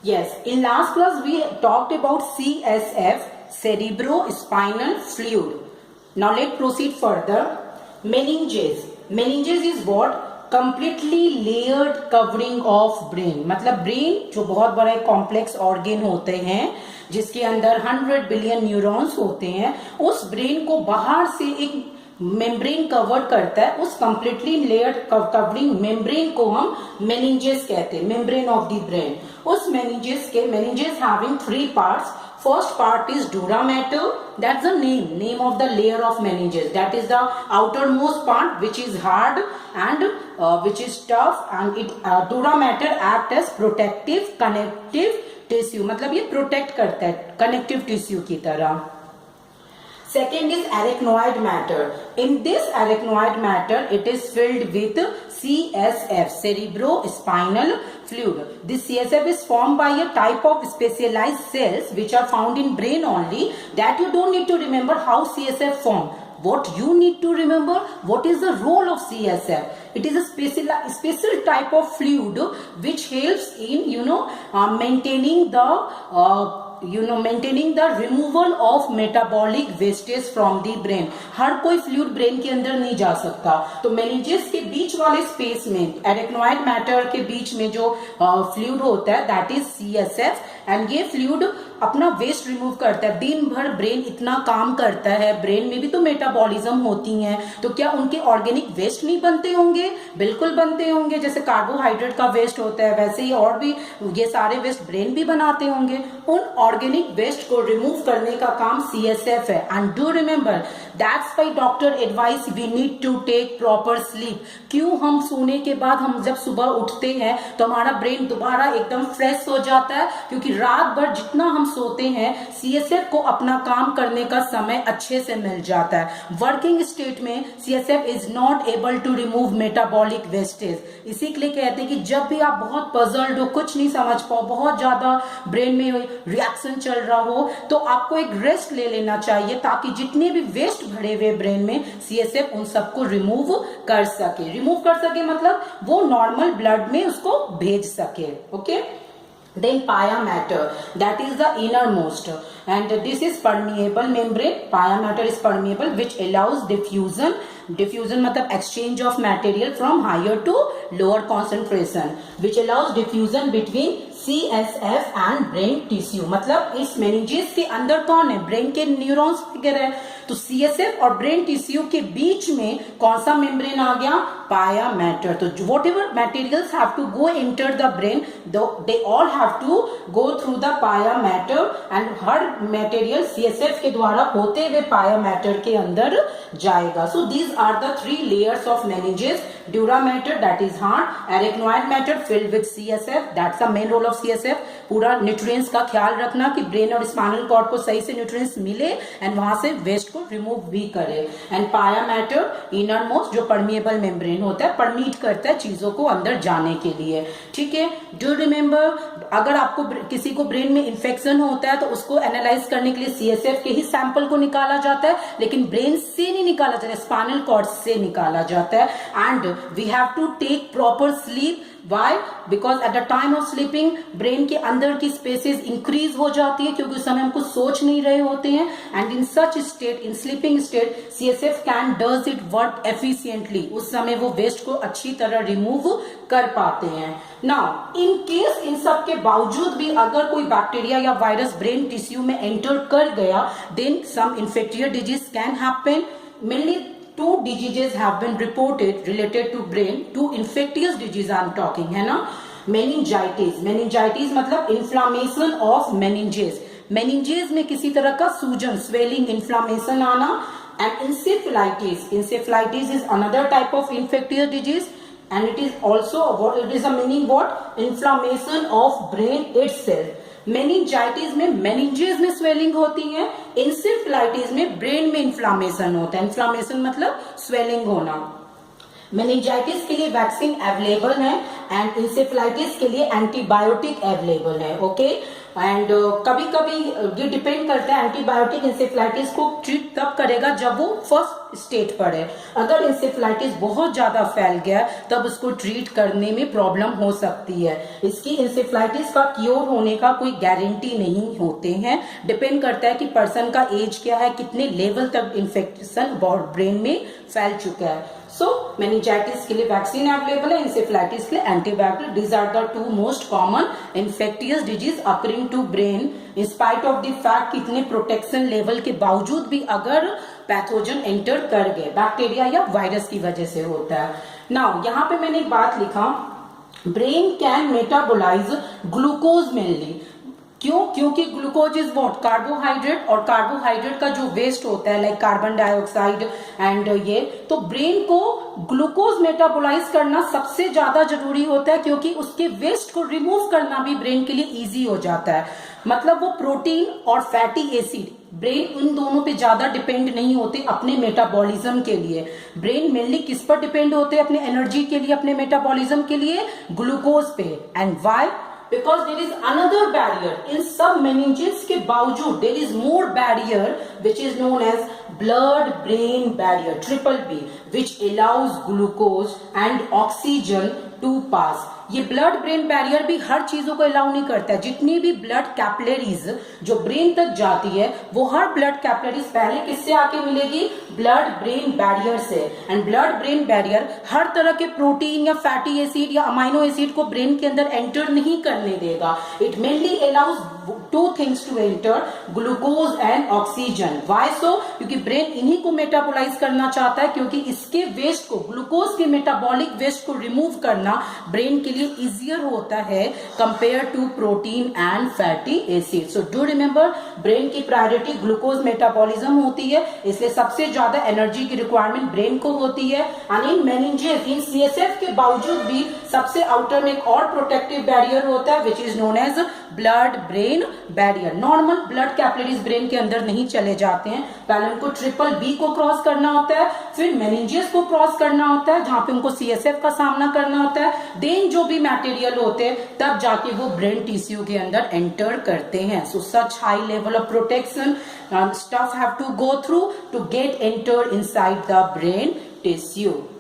Yes, in last class we talked about CSF, cerebrospinal fluid. Now let's proceed further. Meninges. Meninges is what? Completely layered covering of brain. मतलब brain जो बहुत बड़ा complex organ होते हैं जिसके अंदर 100 billion neurons होते हैं, उस ब्रेन को बाहर से एक मेम्ब्रेन कवर करता है. उस कंप्लीटली लेयर्ड कवरिंग मेम्ब्रेन को हम मेनिंजेस कहते हैं, मेम्ब्रेन ऑफ द ब्रेन. उस meninges having 3 parts. First part is dura mater. That's the name of the layer of meninges. That is the outermost part which is hard and which is tough, and it dura mater act as protective connective tissue. मतलब ये protect करता है connective tissue की तरह. Second is arachnoid matter. In this arachnoid matter, it is filled with CSF, cerebrospinal fluid. This CSF is formed by a type of specialized cells which are found in brain only. That you don't need to remember how CSF formed. What you need to remember, what is the role of CSF? It is a special type of fluid which helps in maintaining the removal of metabolic wastage from the brain. हर कोई fluid brain के अंदर नहीं जा सकता, तो meninges के बीच वाले space में, एरेक्नोइड मैटर के बीच में जो फ्लूइड होता है, दैट इज CSF. एंड ये फ्लूइड अपना वेस्ट रिमूव करता है. दिन भर ब्रेन इतना काम करता है, ब्रेन में भी तो मेटाबॉलिज्म होती है, तो क्या उनके ऑर्गेनिक वेस्ट नहीं बनते होंगे? बिल्कुल बनते होंगे. जैसे कार्बोहाइड्रेट का वेस्ट होता है, वैसे ही और भी ये सारे वेस्ट ब्रेन भी बनाते होंगे. उन ऑर्गेनिक वेस्ट को रिमूव करने का काम CSF है. And do remember, that's why doctor advice we need to take proper sleep. क्यों? हम सोने के बाद हम जब सुबह उठते हैं तो हमारा ब्रेन दोबारा एकदम फ्रेश हो जाता है, क्योंकि रात भर जितना हम सोते हैं CSF को अपना काम करने का समय अच्छे से मिल जाता है. वर्किंग स्टेट में CSF is not able to remove metabolic wastage. इसी के लिए कहते हैं कि जब भी आप बहुत पजल्ड हो, कुछ नहीं समझ पाओ, बहुत ज्यादा ब्रेन में रिएक्शन चल रहा हो, तो आपको एक रेस्ट ले लेना चाहिए, ताकि जितने भी वेस्ट भरे हुए ब्रेन में CSF उन सबको रिमूव कर सके. रिमूव कर सके मतलब वो नॉर्मल ब्लड में उसको भेज सके. Okay. Then pia matter, that is the innermost, and this is permeable membrane. Pia matter is permeable, which allows diffusion. Diffusion मतलब exchange of material from higher to lower concentration, which allows diffusion between CSF and brain tissue. मतलब इस meninges के अंदर कौन है? Brain के neurons वगैरह है. तो CSF और ब्रेन टिश्यू के बीच में कौन सा मेम्ब्रेन आ गया? Pia mater. तो whatever materials have to go enter the brain, they all have to go through the pia mater, and हर मटेरियल CSF के द्वारा होते हुए पाया मैटर के अंदर जाएगा. So these are the 3 layers of meninges. Dura matter, that is hard. Arachnoid matter filled with CSF, that's the main role of CSF. पूरा न्यूट्रिएंट्स का ख्याल रखना कि ब्रेन और स्पाइनल कॉर्ड को सही से न्यूट्रिएंट्स मिले एंड वहां से वेस्ट को रिमूव भी करे. एंड पाया मैटर इनर मोस्ट, जो परमिएबल मेम्ब्रेन होता है, परमिट करता है चीजों को अंदर जाने के लिए. ठीक है. डू रिमेंबर, अगर आपको किसी को ब्रेन में इंफेक्शन होता है तो उसको एनालाइज करने के लिए CSF के ही सैंपल को निकाला जाता है, लेकिन ब्रेन से नहीं निकाला जाता है, स्पाइनल कॉर्ड से निकाला जाता है. And we have to take proper sleep. Why? Because at the time of sleeping brain के अंदर की स्पेसेस इंक्रीज हो जाती है, क्योंकि उस समय हम कुछ सोच नहीं रहे होते हैं. And in such state, in sleeping state, CSF can does it work efficiently. उस समय वो वेस्ट को अच्छी तरह रिमूव कर पाते हैं. नाउ इन केस इन सब के बावजूद भी अगर कोई बैक्टीरिया या वायरस ब्रेन टिश्यू में एंटर कर गया, then some infectious disease can happen. Mainly 2 diseases have been reported related to brain. 2 infectious disease I am talking, है ना. meningitis. meningitis मतलब inflammation of meninges. meninges में किसी तरह का सूजन, swelling, inflammation आना. and encephalitis. encephalitis is another type of infectious disease, and it is also what it is a meaning what? inflammation of brain itself. Meningitis में meninges में swelling होती है. इंसेफेलाइटिस में ब्रेन में इन्फ्लामेशन होता है. Inflammation मतलब स्वेलिंग होना. मेनिंजाइटिस के लिए वैक्सीन अवेलेबल है एंड इंसेफेलाइटिस के लिए एंटीबायोटिक अवेलेबल है. ओके. एंड कभी कभी ये डिपेंड करता है, एंटीबायोटिक इंसेफ्लाइटिस को ट्रीट तब करेगा जब वो फर्स्ट स्टेज पर है। अगर इंसेफ्लाइटिस बहुत ज्यादा फैल गया तब उसको ट्रीट करने में प्रॉब्लम हो सकती है। इसकी इंसेफ्लाइटिस का क्योर होने का कोई गारंटी नहीं होते हैं, डिपेंड करता है कि पर्सन का एज क्या है, कितने लेवल तक इन्फेक्शन ब्रेन में फैल चुका है। सो मेनिंजाइटिस के लिए वैक्सीन अवेलेबल है, इंसेफ्लाइटिस के लिए antibiotic. These are the two most common infectious disease occurring to brain in spite of the fact कि इतने प्रोटेक्शन लेवल के बावजूद भी अगर पैथोजन एंटर कर गए, बैक्टीरिया या वायरस की वजह से होता है। नाउ यहाँ पे मैंने एक बात लिखा, brain can metabolize glucose mainly. क्यों? क्योंकि ग्लूकोज इज व्हाट, कार्बोहाइड्रेट, और कार्बोहाइड्रेट का जो वेस्ट होता है लाइक कार्बन डाइऑक्साइड एंड ये, तो ब्रेन को ग्लूकोज मेटाबोलाइज करना सबसे ज्यादा जरूरी होता है, क्योंकि उसके वेस्ट को रिमूव करना भी ब्रेन के लिए इजी हो जाता है। मतलब वो प्रोटीन और फैटी एसिड, ब्रेन इन दोनों पे ज्यादा डिपेंड नहीं होते अपने मेटाबॉलिज्म के लिए। ब्रेन मेनली किस पर डिपेंड होते हैं अपने एनर्जी के लिए, अपने मेटाबॉलिज्म के लिए? ग्लूकोज पे। And why? Because there is another barrier in सब meninges के बावजूद there is more barrier which is known as blood brain barrier, triple B, which allows glucose and oxygen to pass। ये blood brain barrier भी हर चीजों को allow नहीं करता है। जितनी भी ब्लड कैपिलरीज जो ब्रेन तक जाती है वो हर ब्लड कैपिलरीज पहले किससे आके मिलेगी? ब्लड ब्रेन बैरियर से। एंड ब्लड ब्रेन बैरियर हर तरह के प्रोटीन या फैटी एसिड या अमाइनो एसिड को ब्रेन के अंदर एंटर नहीं करने देगा। It mainly allows two things to enter, glucose and oxygen. Why so? क्योंकि ब्रेन इन्हीं को मेटाबोलाइज करना चाहता है, क्योंकि इसके वेस्ट को, ग्लूकोज के मेटाबॉलिक वेस्ट को रिमूव करना ब्रेन के लिए इजियर होता है compared to protein and fatty acid. So do remember, brain की प्रायोरिटी ग्लूकोज मेटाबॉलिज्म होती है, इसलिए सबसे ज्यादा एनर्जी की रिक्वायरमेंट ब्रेन को होती है। And in meninges, in CSF के बावजूद भी सबसे आउटर में एक और प्रोटेक्टिव बैरियर होता है which is known as blood brain barrier. Normal blood capillaries brain के अंदर नहीं चले जाते हैं, पहले उनको ट्रिपल बी को क्रॉस करना होता है, फिर मेनिंजेस को क्रॉस करना होता है जहां पे उनको सीएसएफ का सामना करना होता है, देन जो भी मटेरियल होते हैं तब जाके वो ब्रेन टिश्यू के अंदर एंटर करते हैं। So such high level of protection stuff have to go through to get enter inside the brain tissue.